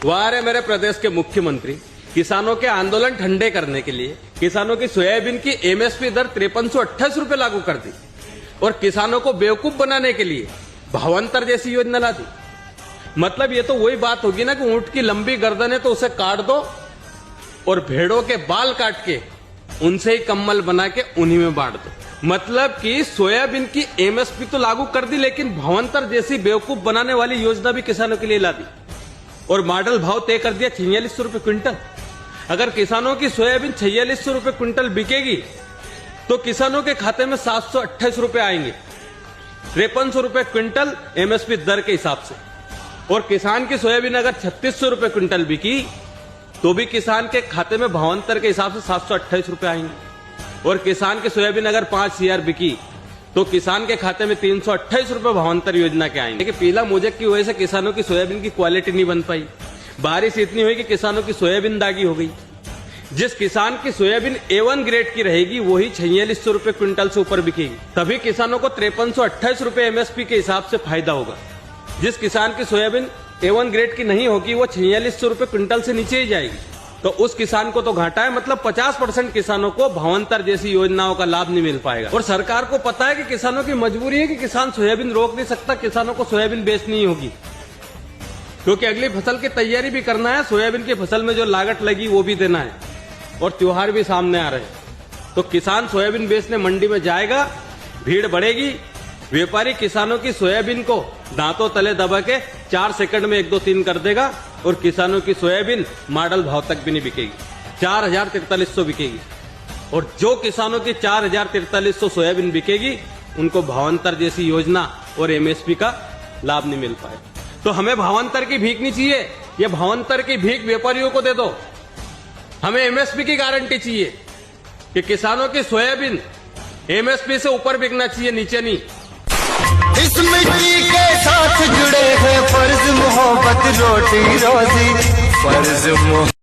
वहां रहे मेरे प्रदेश के मुख्यमंत्री किसानों के आंदोलन ठंडे करने के लिए किसानों की सोयाबीन की एमएसपी दर 5328 रुपए लागू कर दी और किसानों को बेवकूफ बनाने के लिए भावांतर जैसी योजना ला दी। मतलब ये तो वही बात होगी ना कि ऊंट की लंबी गर्दन है तो उसे काट दो और भेड़ों के बाल काट के उनसे ही कम्बल बना के उन्हीं में बांट दो। मतलब कि सोयाबीन की एमएसपी तो लागू कर दी लेकिन भावांतर जैसी बेवकूफ बनाने वाली योजना भी किसानों के लिए ला दी और मॉडल भाव तय कर दिया 4600 रुपए क्विंटल। अगर किसानों की सोयाबीन 4600 रुपए क्विंटल बिकेगी तो किसानों के खाते में 728 रुपए आएंगे, 5300 रुपए क्विंटल एमएसपी दर के हिसाब से। और किसान की सोयाबीन अगर 3600 रुपए क्विंटल बिकी तो भी किसान के खाते में भावांतर के हिसाब से 728 रुपए आएंगे। और किसान की सोयाबीन अगर 5000 बिकी तो किसान के खाते में 328 रुपए भावांतर योजना के आएंगे। लेकिन पीला मोजेक की वजह से किसानों की सोयाबीन की क्वालिटी नहीं बन पाई, बारिश इतनी हुई कि किसानों की सोयाबीन दागी हो गई। जिस किसान की सोयाबीन A1 ग्रेड की रहेगी वही 4600 रुपए क्विंटल से ऊपर बिकेगी, तभी किसानों को 5328 रुपए एमएसपी के हिसाब से फायदा होगा। जिस किसान की सोयाबीन A1 ग्रेड की नहीं होगी वो 4600 रुपए क्विंटल से नीचे ही जाएगी, तो उस किसान को तो घाटा है। मतलब 50% किसानों को भावांतर जैसी योजनाओं का लाभ नहीं मिल पाएगा। और सरकार को पता है कि किसानों की मजबूरी है कि किसान सोयाबीन रोक नहीं सकता, किसानों को सोयाबीन बेचनी ही होगी क्योंकि अगली फसल की तैयारी भी करना है, सोयाबीन की फसल में जो लागत लगी वो भी देना है और त्योहार भी सामने आ रहे हैं। तो किसान सोयाबीन बेचने मंडी में जाएगा, भीड़ बढ़ेगी, व्यापारी किसानों की सोयाबीन को दांतों तले दबा के 4 सेकंड में 1 2 3 कर देगा और किसानों की सोयाबीन मॉडल भाव तक भी नहीं बिकेगी, 4300 बिकेगी। और जो किसानों की 4300 सोयाबीन बिकेगी उनको भावांतर जैसी योजना और एमएसपी का लाभ नहीं मिल पाएगा। तो हमें भावांतर की भीख नहीं चाहिए, ये भावांतर की भीख व्यापारियों को दे दो। हमें एमएसपी की गारंटी चाहिए कि किसानों की सोयाबीन एमएसपी से ऊपर बिकना चाहिए, नीचे नहीं। इस मिट्टी के साथ जुड़े हैं फर्ज मोहब्बत रोटी रोजी फर्ज